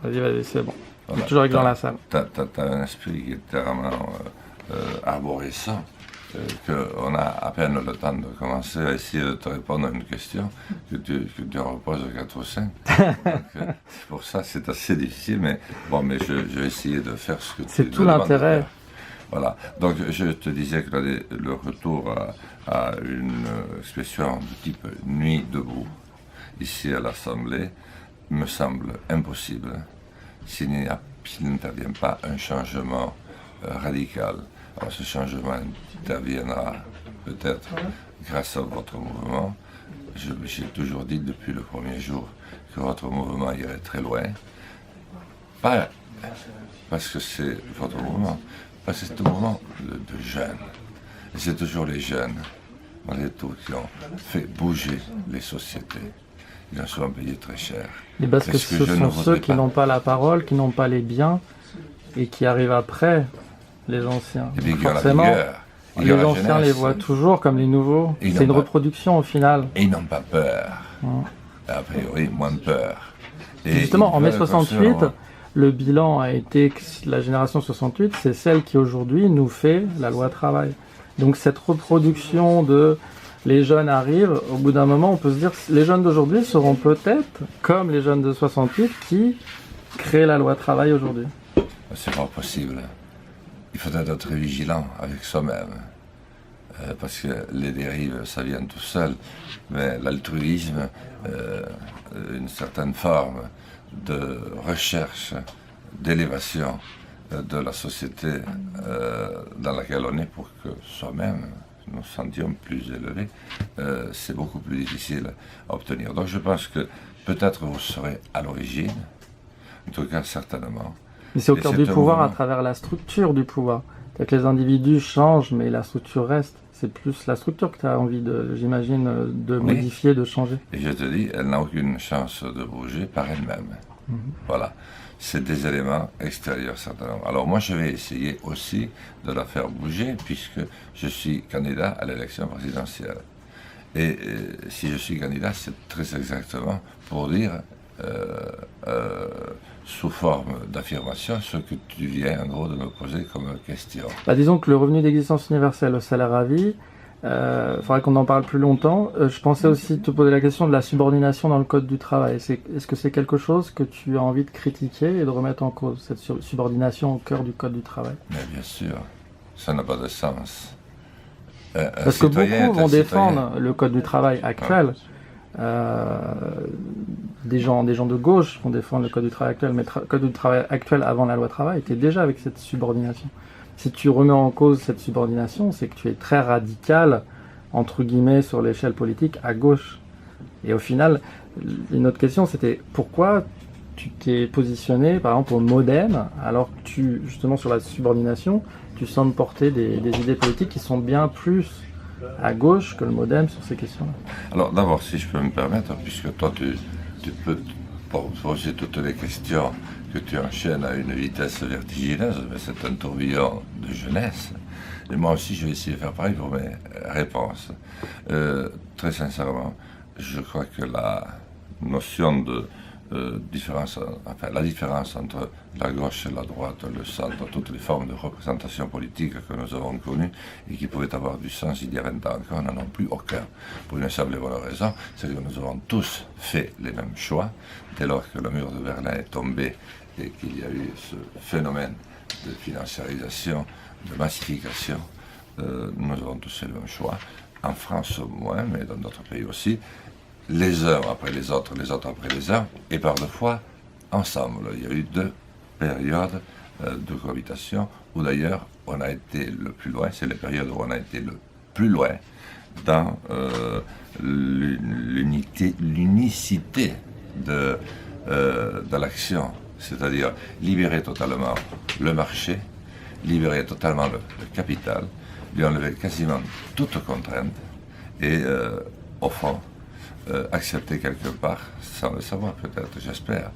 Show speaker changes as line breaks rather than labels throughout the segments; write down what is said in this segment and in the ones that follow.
Vas-y, c'est bon.
Voilà.
Toujours avec dans la salle.
T'as un esprit qui est tellement arborescent qu'on a à peine le temps de commencer à essayer de te répondre à une question que tu en reposes 4 ou 5. Donc, pour ça, c'est assez difficile, mais je vais essayer de faire ce que tu
C'est tout
me demandes de
l'intérêt.
faire. Voilà. Donc, je te disais que le retour à une expression de type nuit debout, ici à l'Assemblée, me semble impossible s'il n'intervient pas un changement radical. Alors, ce changement interviendra peut-être grâce à votre mouvement. J'ai toujours dit depuis le premier jour que votre mouvement irait très loin. Pas parce que c'est votre mouvement, parce que c'est un mouvement de jeunes. Et c'est toujours les jeunes, malgré tout, qui ont fait bouger les sociétés. Ils en sont payés très cher.
Et parce que ce sont ceux qui n'ont pas la parole, qui n'ont pas les biens, et qui arrivent après les anciens.
Et puis qui
forcément,
ont la vigueur.
les anciens les voient toujours comme les nouveaux. C'est une reproduction au final.
Et ils n'ont pas peur. A priori, moins de peur.
Et justement, en mai 68, le bilan a été que la génération 68, c'est celle qui aujourd'hui nous fait la loi travail. Donc cette reproduction de les jeunes arrivent, au bout d'un moment, on peut se dire les jeunes d'aujourd'hui seront peut-être comme les jeunes de 68 qui créent la loi travail aujourd'hui.
C'est pas possible. Il faudrait être très vigilant avec soi-même. Parce que les dérives, ça vient tout seul. Mais l'altruisme, une certaine forme de recherche, d'élévation de la société dans laquelle on est pour que soi-même nous sentions plus élevés, c'est beaucoup plus difficile à obtenir. Donc je pense que peut-être vous serez à l'origine, en tout cas certainement.
Mais c'est au cœur du pouvoir à travers la structure du pouvoir. C'est-à-dire que les individus changent, mais la structure reste. C'est plus la structure que tu as envie, j'imagine, de modifier, de changer.
Et je te dis, elle n'a aucune chance de bouger par elle-même. Voilà. C'est des éléments extérieurs, certainement. Alors moi, je vais essayer aussi de la faire bouger, puisque je suis candidat à l'élection présidentielle. Et si je suis candidat, c'est très exactement pour dire, sous forme d'affirmation, ce que tu viens en gros de me poser comme question.
Disons que le revenu d'existence universelle, le salaire à vie, faudrait qu'on en parle plus longtemps. Je pensais aussi te poser la question de la subordination dans le code du travail. Est-ce que c'est quelque chose que tu as envie de critiquer et de remettre en cause, cette subordination au cœur du code du travail?
Mais bien sûr, ça n'a pas de sens.
Parce que beaucoup vont défendre le code du travail actuel. Des gens de gauche vont défendre le code du travail actuel, mais le code du travail actuel avant la loi travail était déjà avec cette subordination. Si tu remets en cause cette subordination, c'est que tu es très radical, entre guillemets, sur l'échelle politique, à gauche. Et au final, une autre question, c'était pourquoi tu t'es positionné, par exemple, au MoDem, alors que justement, sur la subordination, tu sembles porter des idées politiques qui sont bien plus à gauche que le MoDem sur ces questions-là.
Alors d'abord, si je peux me permettre, puisque toi tu peux poser toutes les questions que tu enchaînes à une vitesse vertigineuse, mais c'est un tourbillon de jeunesse. Et moi aussi, je vais essayer de faire pareil pour mes réponses. Très sincèrement, je crois que la notion de la différence entre la gauche et la droite, le centre, toutes les formes de représentation politique que nous avons connues et qui pouvaient avoir du sens il y a 20 ans encore, n'en ont plus aucun. Pour une simple et bonne raison, c'est que nous avons tous fait les mêmes choix. Dès lors que le mur de Berlin est tombé et qu'il y a eu ce phénomène de financiarisation, de massification, nous avons tous fait le même choix. En France moins, mais dans d'autres pays aussi. Les uns après les autres après les uns, et par deux fois ensemble. Il y a eu 2 périodes de cohabitation où d'ailleurs on a été le plus loin, c'est les périodes où on a été le plus loin dans l'unicité de l'action, c'est-à-dire libérer totalement le marché, libérer totalement le capital, lui enlever quasiment toute contrainte et au fond, accepter quelque part, sans le savoir peut-être, j'espère,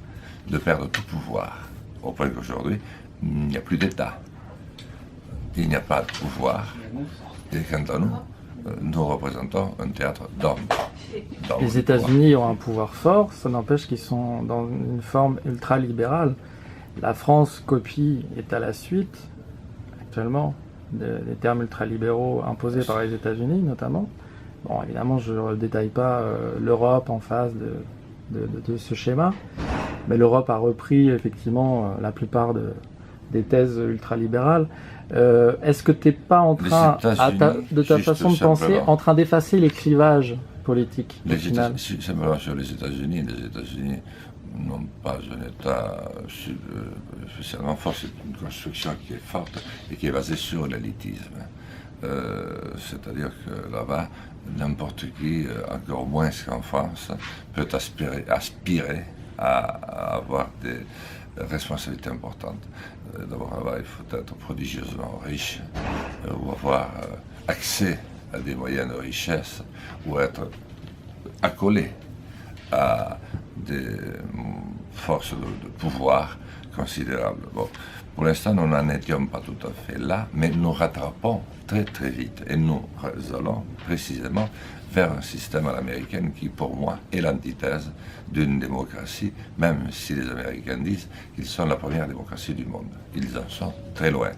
de perdre tout pouvoir, au point qu'aujourd'hui, il n'y a plus d'État. Il n'y a pas de pouvoir. Et quant à nous, nous représentons un théâtre d'hommes.
Les États-Unis ont un pouvoir fort, ça n'empêche qu'ils sont dans une forme ultra-libérale. La France copie, est à la suite, actuellement, des termes ultralibéraux imposés par les États-Unis notamment. Bon, évidemment, je ne détaille pas l'Europe en face de ce schéma, mais l'Europe a repris effectivement la plupart des thèses ultralibérales. Est-ce que tu n'es pas en train, de ta façon de penser, en train d'effacer les clivages politiques au final?
Simplement sur les États-Unis n'ont pas un État spécialement fort, c'est une construction qui est forte et qui est basée sur l'élitisme. C'est-à-dire que là-bas, n'importe qui, encore moins qu'en France, peut aspirer à avoir des responsabilités importantes. D'abord, là-bas, il faut être prodigieusement riche ou avoir accès à des moyens de richesse ou être accolé à des forces de pouvoir considérables. Bon, pour l'instant, nous n'en étions pas tout à fait là, mais nous rattrapons très très vite et nous allons précisément vers un système à l'américaine qui, pour moi, est l'antithèse d'une démocratie, même si les Américains disent qu'ils sont la première démocratie du monde. Ils en sont très loin.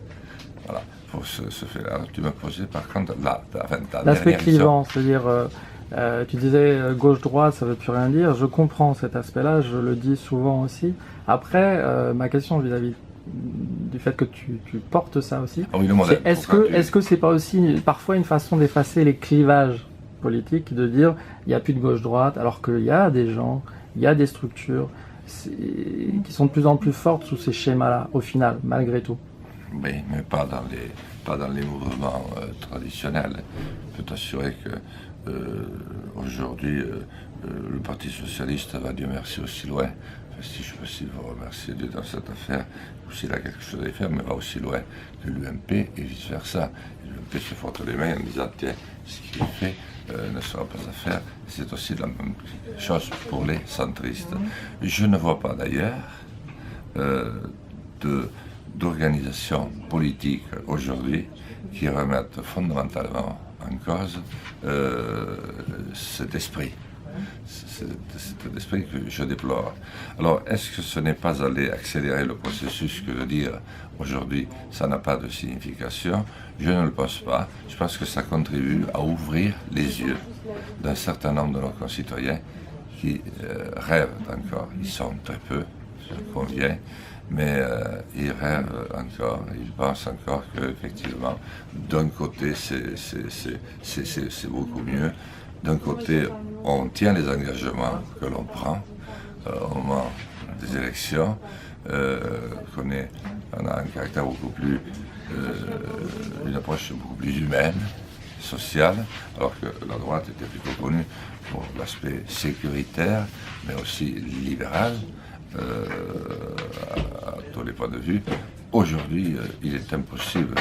Voilà, pour ce fait. Alors, tu me posais par contre
l'aspect clivant, c'est-à-dire tu disais gauche-droite, ça ne veut plus rien dire. Je comprends cet aspect-là, je le dis souvent aussi. Après, ma question vis-à-vis du fait que tu portes ça aussi, c'est est-ce que c'est pas aussi parfois une façon d'effacer les clivages politiques, de dire il n'y a plus de gauche-droite, alors qu'il y a des gens, il y a des structures qui sont de plus en plus fortes sous ces schémas-là, au final, malgré tout.
Oui, mais pas dans les mouvements traditionnels. Je peux t'assurer que aujourd'hui, le Parti Socialiste va, Dieu merci, aussi loin. Enfin, si je peux aussi vous remercier Dieu dans cette affaire, s'il a quelque chose à y faire, mais va aussi loin que l'UMP et vice-versa. L'UMP se frotte les mains en disant, tiens, ce qui est fait ne sera pas à faire. C'est aussi la même chose pour les centristes. Je ne vois pas d'ailleurs d'organisation politique aujourd'hui qui remettent fondamentalement en cause cet esprit. C'est cet esprit que je déplore. Alors, est-ce que ce n'est pas aller accélérer le processus que de dire aujourd'hui ça n'a pas de signification? Je ne le pense pas. Je pense que ça contribue à ouvrir les yeux d'un certain nombre de nos concitoyens qui rêvent encore. Ils sont très peu, je conviens, mais ils rêvent encore, ils pensent encore qu'effectivement, d'un côté c'est beaucoup mieux. D'un côté, on tient les engagements que l'on prend au moment des élections, on a un caractère beaucoup plus, une approche beaucoup plus humaine, sociale, alors que la droite était plutôt connue pour l'aspect sécuritaire, mais aussi libéral, à tous les points de vue. Aujourd'hui, il est impossible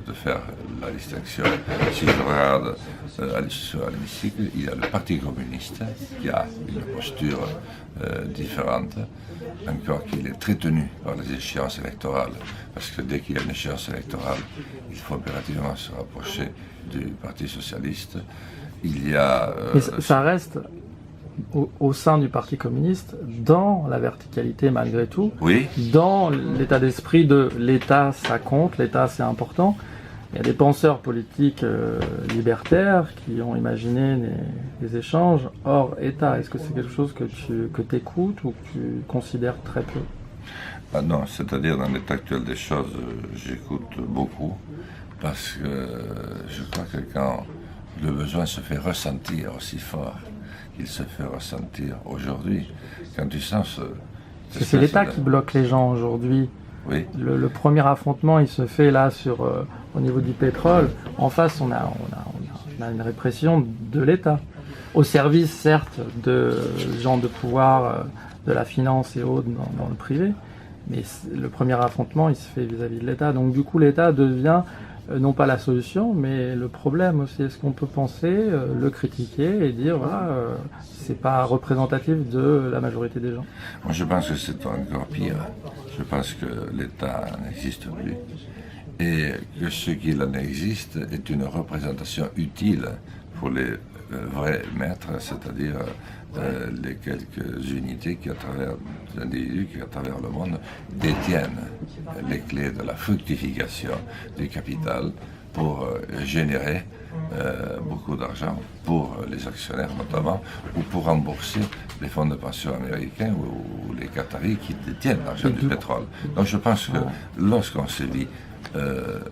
de faire la distinction. Si je regarde sur l'hémicycle, il y a le Parti communiste qui a une posture différente, encore qu'il est très tenu par les échéances électorales, parce que dès qu'il y a une échéance électorale, il faut impérativement se rapprocher du Parti socialiste. Il y a...
Mais ça reste... Au sein du Parti communiste, dans la verticalité malgré tout,
oui,
dans l'état d'esprit de l'État ça compte, l'État c'est important. Il y a des penseurs politiques libertaires qui ont imaginé des échanges hors État. Est-ce que c'est quelque chose que tu écoutes ou que tu considères très peu?
Ah non, c'est-à-dire dans l'état actuel des choses, j'écoute beaucoup parce que je crois que quand le besoin se fait ressentir aussi fort, il se fait ressentir aujourd'hui. Quand tu sens
c'est l'État qui bloque les gens aujourd'hui.
Oui.
Le premier affrontement, il se fait là au niveau du pétrole. En face, on a une répression de l'État. Au service, certes, de gens de pouvoir, de la finance et autres dans le privé. Mais le premier affrontement, il se fait vis-à-vis de l'État. Donc du coup, l'État devient non pas la solution, mais le problème aussi. Est-ce qu'on peut penser, le critiquer et dire, voilà, c'est pas représentatif de la majorité des gens?
Moi, je pense que c'est encore pire. Je pense que l'État n'existe plus et que ce qu'il en existe est une représentation utile pour les vrais maîtres, c'est-à-dire les quelques unités qui, à travers les individus qui, à travers le monde, détiennent les clés de la fructification du capital pour générer beaucoup d'argent pour les actionnaires notamment, ou pour rembourser les fonds de pension américains ou les Qataris qui détiennent l'argent du pétrole. Donc je pense que lorsqu'on se dit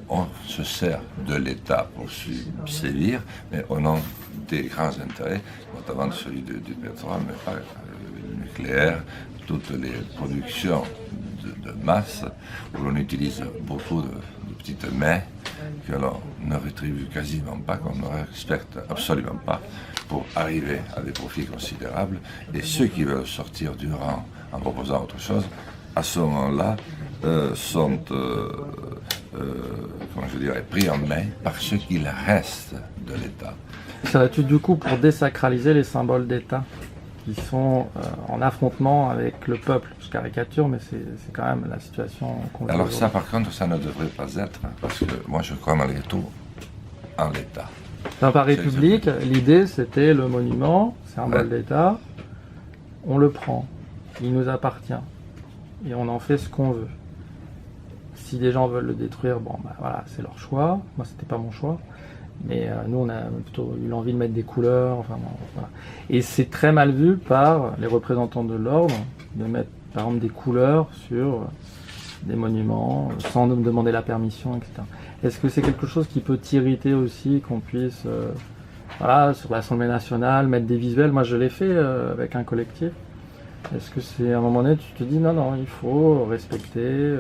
on se sert de l'État pour sévir, mais au nom des grands intérêts, notamment celui du pétrole, mais pas le nucléaire, toutes les productions de masse où l'on utilise beaucoup de petites mains que l'on ne rétribue quasiment pas, qu'on ne respecte absolument pas pour arriver à des profits considérables. Et ceux qui veulent sortir du rang en proposant autre chose, à ce moment-là, sont comment je dirais, pris en main par ce qu'il reste de l'État.
Serais-tu du coup pour désacraliser les symboles d'État qui sont en affrontement avec le peuple? Je caricature, mais c'est quand même la situation qu'on vit.
Alors ça, par contre, ça ne devrait pas être, parce que moi je crois malgré tout en l'État.
Enfin, par République, l'idée c'était le monument, symbole d'État, on le prend, il nous appartient, et on en fait ce qu'on veut. Si des gens veulent le détruire, bon, bah, voilà, c'est leur choix. Moi, c'était pas mon choix. Mais nous, on a plutôt eu l'envie de mettre des couleurs. Enfin, bon, voilà. Et c'est très mal vu par les représentants de l'ordre de mettre, par exemple, des couleurs sur des monuments sans me demander la permission, etc. Est-ce que c'est quelque chose qui peut t'irriter aussi, qu'on puisse, voilà, sur l'Assemblée nationale, mettre des visuels? Moi, je l'ai fait avec un collectif. Est-ce que c'est à un moment donné, tu te dis non, il faut respecter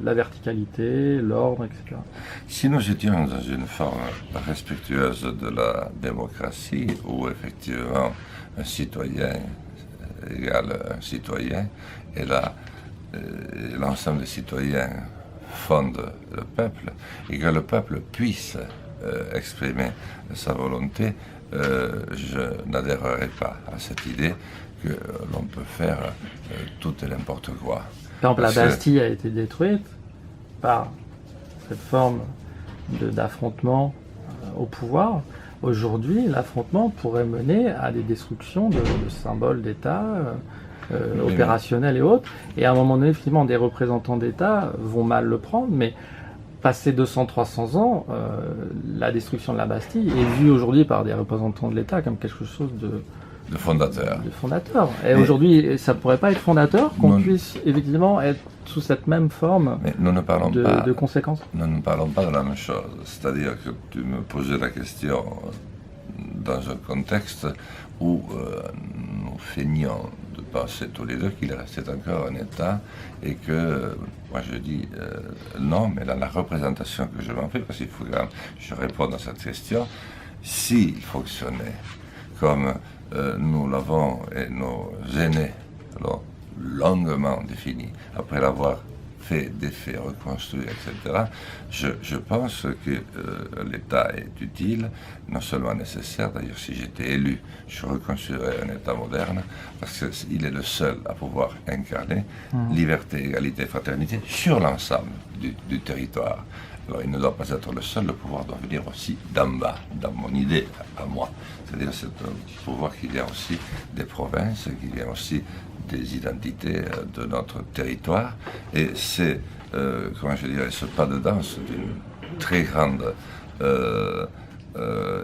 la verticalité, l'ordre, etc.
Si nous étions dans une forme respectueuse de la démocratie, où effectivement un citoyen égale un citoyen, et là l'ensemble des citoyens fondent le peuple, et que le peuple puisse exprimer sa volonté, je n'adhérerai pas à cette idée que l'on peut faire tout et n'importe quoi.
Par exemple, la Bastille a été détruite par cette forme d'affrontement au pouvoir. Aujourd'hui, l'affrontement pourrait mener à des destructions de symboles d'État, opérationnels et autres. Et à un moment donné, finalement, des représentants d'État vont mal le prendre, mais passé 200-300 ans, la destruction de la Bastille est vue aujourd'hui par des représentants de l'État comme quelque chose de fondateur. Et aujourd'hui, ça ne pourrait pas être fondateur qu'on puisse effectivement être sous cette même forme de conséquences?
Nous ne parlons pas de la même chose. C'est-à-dire que tu me posais la question dans un contexte où nous feignions de penser tous les deux qu'il restait encore un État et que, moi je dis non, mais dans la représentation que je m'en fais, parce qu'il faut que je réponde à cette question, s'il fonctionnait comme nous l'avons et nos aînés l'ont longuement défini, après l'avoir fait, défait, reconstruit, etc., je pense que l'État est utile, non seulement nécessaire, d'ailleurs si j'étais élu, je reconstruirais un État moderne, parce qu'il est le seul à pouvoir incarner liberté, égalité, fraternité sur l'ensemble du territoire. Alors il ne doit pas être le seul, le pouvoir doit venir aussi d'en bas, dans mon idée, à moi. C'est-à-dire c'est un pouvoir qui vient aussi des provinces, qui vient aussi des identités de notre territoire. Et c'est, comment je dirais, ce pas de danse d'une très grande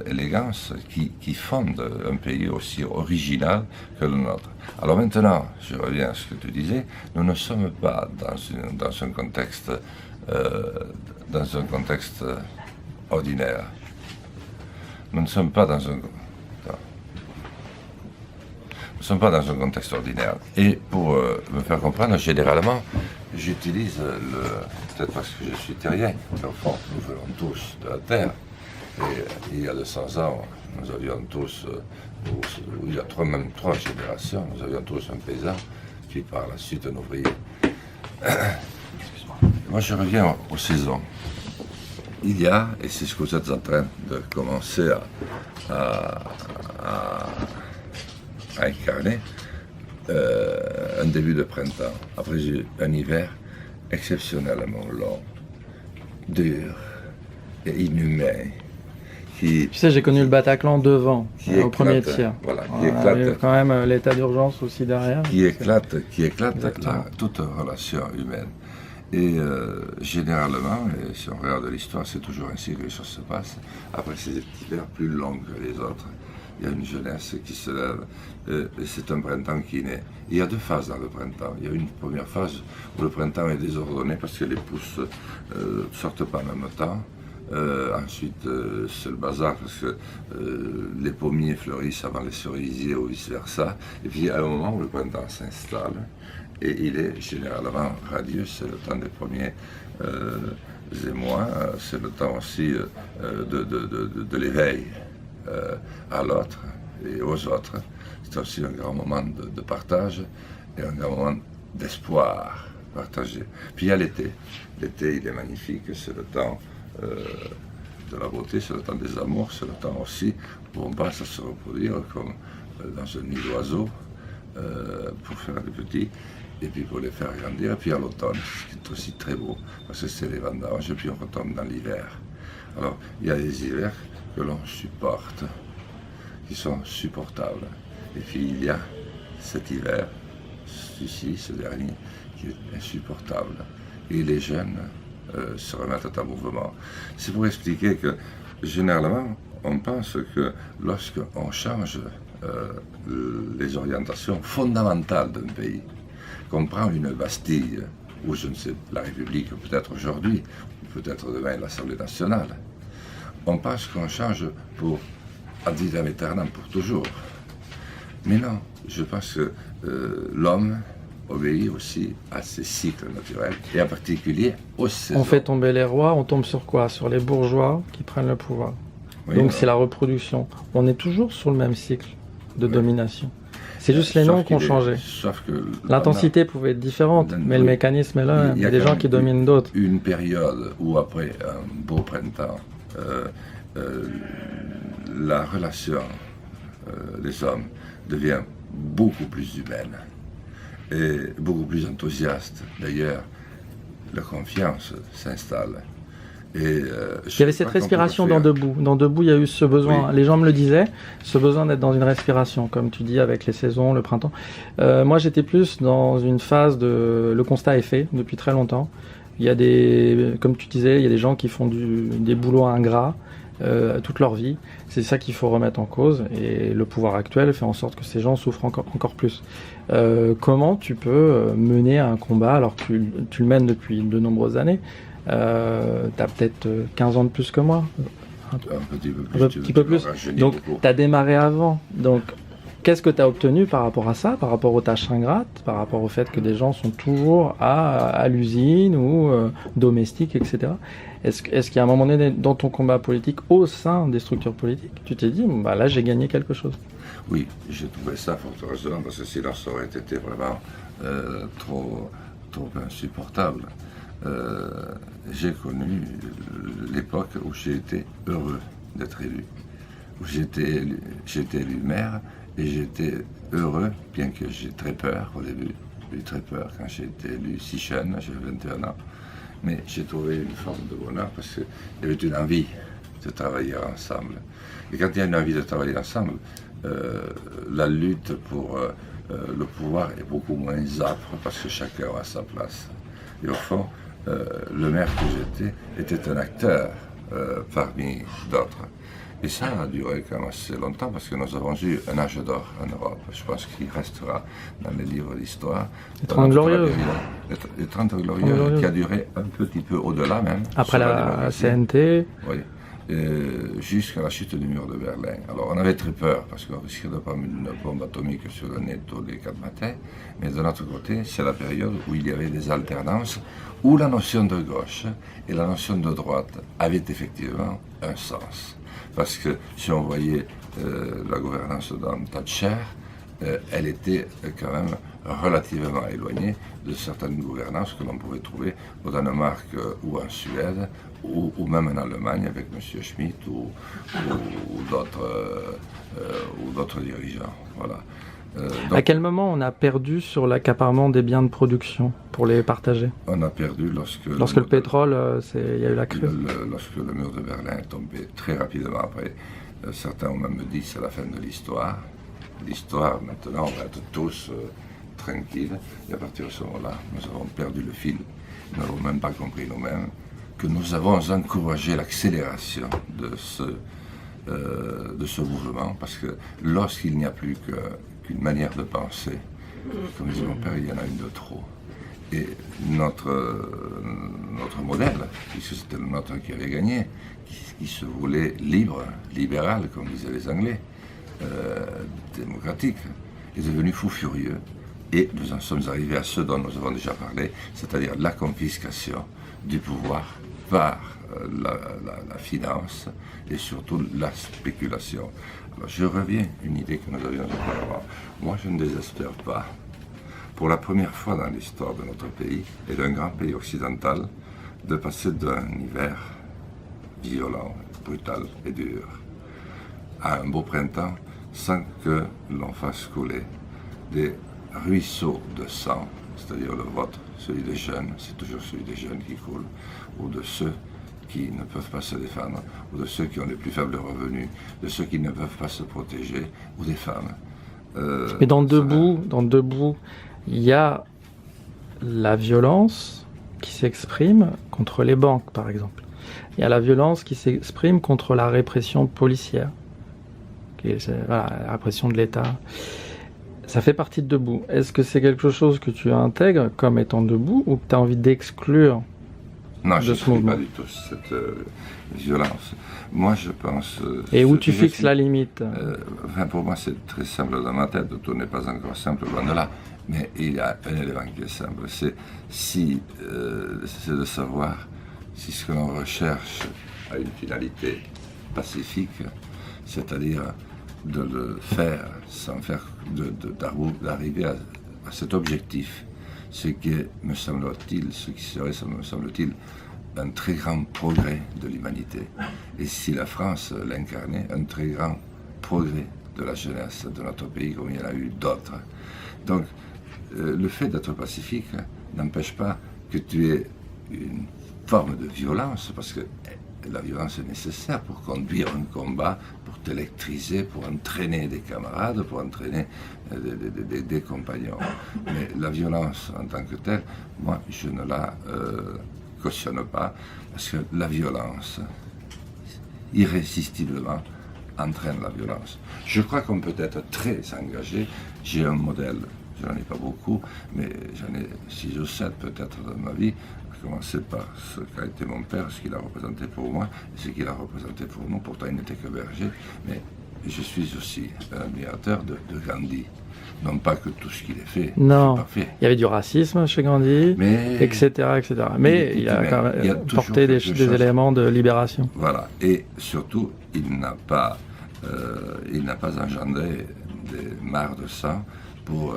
élégance qui fonde un pays aussi original que le nôtre. Alors maintenant, je reviens à ce que tu disais, nous ne sommes pas dans un contexte ordinaire. Nous ne sommes pas dans un contexte ordinaire. Et pour me faire comprendre, généralement, j'utilise peut-être parce que je suis terrien, mais au fond, nous venons tous de la terre. Et il y a 200 ans, nous avions tous, il y a même trois générations, nous avions tous un paysan, puis par la suite un ouvrier. Moi, je reviens aux saisons. Il y a, et c'est ce que vous êtes en train de commencer à incarner, un début de printemps, après un hiver exceptionnellement long, dur et inhumain. Qui,
Tu sais, j'ai connu le Bataclan devant, au premier tir.
Voilà, qui
Il y a quand même l'état d'urgence aussi derrière.
Qui éclate toute relation humaine. Et généralement, et si on regarde l'histoire, c'est toujours ainsi que les choses se passent. Après ces hivers plus longs que les autres, il y a une jeunesse qui se lève, et c'est un printemps qui naît. Il y a deux phases dans le printemps. Il y a une première phase où le printemps est désordonné parce que les pousses ne sortent pas en même temps. Ensuite, c'est le bazar parce que les pommiers fleurissent avant les cerisiers ou vice-versa. Et puis, il y a un moment où le printemps s'installe et il est généralement radieux. C'est le temps des premiers émois. C'est le temps aussi de l'éveil à l'autre et aux autres. C'est aussi un grand moment de partage et un grand moment d'espoir partagé. Puis il y a l'été. L'été, il est magnifique. C'est le temps de la beauté, c'est le temps des amours, c'est le temps aussi où on passe à se reproduire comme dans un nid d'oiseaux pour faire des petits et puis pour les faire grandir. Et puis à l'automne, ce qui est aussi très beau parce que c'est les vendanges et puis on retombe dans l'hiver. Alors il y a des hivers que l'on supporte, qui sont supportables. Et puis il y a cet hiver, celui-ci, ce dernier, qui est insupportable. Et les jeunes se remettent en mouvement. C'est pour expliquer que, généralement, on pense que lorsqu'on change les orientations fondamentales d'un pays, qu'on prend une Bastille, ou je ne sais, la République, peut-être aujourd'hui, ou peut-être demain l'Assemblée nationale, on pense qu'on change pour ad vitam aeternam, pour toujours. Mais non, je pense que l'homme obéit aussi à ses cycles naturels, et en particulier aux saisons.
On fait tomber les rois, on tombe sur quoi? Sur les bourgeois qui prennent le pouvoir.
Oui,
donc c'est la reproduction. On est toujours sur le même cycle de domination. C'est juste les noms qui ont changé.
Sauf que
l'intensité pouvait être différente, mais le mécanisme est là. Il y a des gens qui dominent d'autres.
Une période où après un beau printemps, la relation des hommes devient beaucoup plus humaine et beaucoup plus enthousiaste. D'ailleurs, la confiance s'installe. Et,
il y avait cette respiration dans Debout. Dans Debout, il y a eu ce besoin, oui. Les gens me le disaient, ce besoin d'être dans une respiration, comme tu dis, avec les saisons, le printemps. Moi, j'étais plus dans une phase de... Le constat est fait depuis très longtemps. Il y a des... Comme tu disais, il y a des gens qui font des boulots ingrats toute leur vie. C'est ça qu'il faut remettre en cause. Et le pouvoir actuel fait en sorte que ces gens souffrent encore plus. Comment tu peux mener un combat alors que tu le mènes depuis de nombreuses années? T'as peut-être 15 ans de plus que moi.
Un petit peu plus.
Donc, t'as démarré avant. Donc, qu'est-ce que t'as obtenu par rapport à ça, par rapport aux tâches ingrates, par rapport au fait que des gens sont toujours à l'usine ou domestiques, etc. Est-ce qu'il y a un moment donné dans ton combat politique, au sein des structures politiques, tu t'es dit, bah là, j'ai gagné quelque chose?
Oui, j'ai trouvé ça fort heureusement, parce que sinon, ça aurait été vraiment trop insupportable. J'ai connu l'époque où j'ai été heureux d'être élu. Où j'ai été élu maire et j'étais heureux, bien que j'ai très peur au début. J'ai eu très peur quand j'ai été élu si jeune, j'avais 21 ans. Mais j'ai trouvé une forme de bonheur parce qu'il y avait une envie de travailler ensemble. Et quand il y a une envie de travailler ensemble, la lutte pour le pouvoir est beaucoup moins âpre parce que chacun a sa place. Et au fond, le maire que j'étais était un acteur parmi d'autres. Et ça a duré quand même assez longtemps parce que nous avons eu un âge d'or en Europe. Je pense qu'il restera dans les livres d'histoire.
Les 30 Glorieuses.
Les 30 Glorieuses qui a duré un petit peu au-delà même.
Après la CNT.
Oui. Jusqu'à la chute du mur de Berlin. Alors on avait très peur parce qu'on risquait de prendre une bombe atomique sur le nez tous les 4 matins, mais de notre côté, c'est la période où il y avait des alternances, où la notion de gauche et la notion de droite avaient effectivement un sens. Parce que si on voyait la gouvernance dans Thatcher, elle était quand même relativement éloignée de certaines gouvernances que l'on pouvait trouver au Danemark ou en Suède, ou même en Allemagne avec M. Schmitt ou d'autres dirigeants. Voilà.
À quel moment on a perdu sur l'accaparement des biens de production pour les partager?
On a perdu lorsque
le pétrole, il y a eu la crue.
Lorsque le mur de Berlin est tombé très rapidement après. Certains ont même dit que c'est la fin de l'histoire. L'histoire, maintenant, on va être tous tranquilles. Et à partir de ce moment-là, nous avons perdu le fil. Nous n'avons même pas compris nous-mêmes que nous avons encouragé l'accélération de ce mouvement, parce que lorsqu'il n'y a plus qu'une manière de penser, comme disait mon père, il y en a une de trop. Et notre modèle, puisque c'était le nôtre qui avait gagné, qui se voulait libre, libéral, comme disaient les Anglais, démocratique, est devenu fou furieux. Et nous en sommes arrivés à ce dont nous avons déjà parlé, c'est-à-dire la confiscation du pouvoir par la finance et surtout la spéculation. Alors je reviens à une idée que nous avions auparavant. Moi, je ne désespère pas, pour la première fois dans l'histoire de notre pays et d'un grand pays occidental, de passer d'un hiver violent, brutal et dur à un beau printemps sans que l'on fasse couler des ruisseaux de sang, c'est-à-dire le vôtre, celui des jeunes, c'est toujours celui des jeunes qui coule, ou de ceux qui ne peuvent pas se défendre, ou de ceux qui ont les plus faibles revenus, de ceux qui ne peuvent pas se protéger, ou des femmes.
Mais dans Debout, il y a la violence qui s'exprime contre les banques, par exemple. Il y a la violence qui s'exprime contre la répression policière, la répression de l'État. Ça fait partie de Debout. Est-ce que c'est quelque chose que tu intègres comme étant Debout, ou que tu as envie d'exclure?
Non, je ne suis pas du tout cette violence. Moi, je pense...
Et où tu fixes la limite?
Pour moi, c'est très simple dans ma tête. Tout n'est pas encore simple, loin de là. Mais il y a un élément qui est simple. C'est de savoir si ce que l'on recherche a une finalité pacifique, c'est-à-dire de le faire sans faire d'arriver à cet objectif. Ce qui est, me semble-t-il, ce qui serait, me semble-t-il, un très grand progrès de l'humanité. Et si la France l'incarnait, un très grand progrès de la jeunesse de notre pays, comme il y en a eu d'autres. Donc, le fait d'être pacifique n'empêche pas que tu aies une forme de violence, parce que la violence est nécessaire pour conduire un combat, pour t'électriser, pour entraîner des camarades, pour entraîner des compagnons. Mais la violence en tant que telle, moi, je ne la cautionne pas, parce que la violence, irrésistiblement, entraîne la violence. Je crois qu'on peut être très engagé. J'ai un modèle, je n'en ai pas beaucoup, mais j'en ai 6 ou 7 peut-être dans ma vie, à commencer par ce qu'a été mon père, ce qu'il a représenté pour moi, et ce qu'il a représenté pour nous. Pourtant, il n'était que berger, mais je suis aussi un admirateur de Gandhi. Non pas que tout ce qu'il a fait est parfait. Il
y avait du racisme chez Gandhi, etc., etc. Mais il a quand même porté des éléments de libération.
Voilà. Et surtout, il n'a pas engendré des mares de sang pour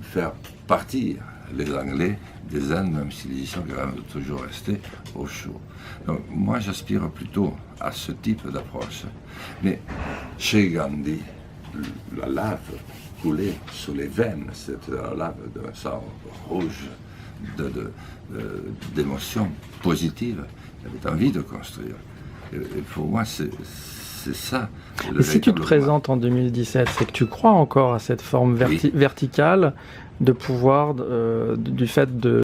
faire partir les Anglais des Indes, même s'ils y sont quand même toujours restés au chaud. Donc moi, j'aspire plutôt à ce type d'approche. Mais chez Gandhi, la lave coulait sur les veines, c'était la lave d'un sang rouge, d'émotions positives. Il avait envie de construire. Et pour moi, c'est ça.
Et si tu te présentes en 2017, c'est que tu crois encore à cette forme verticale de pouvoir, du fait de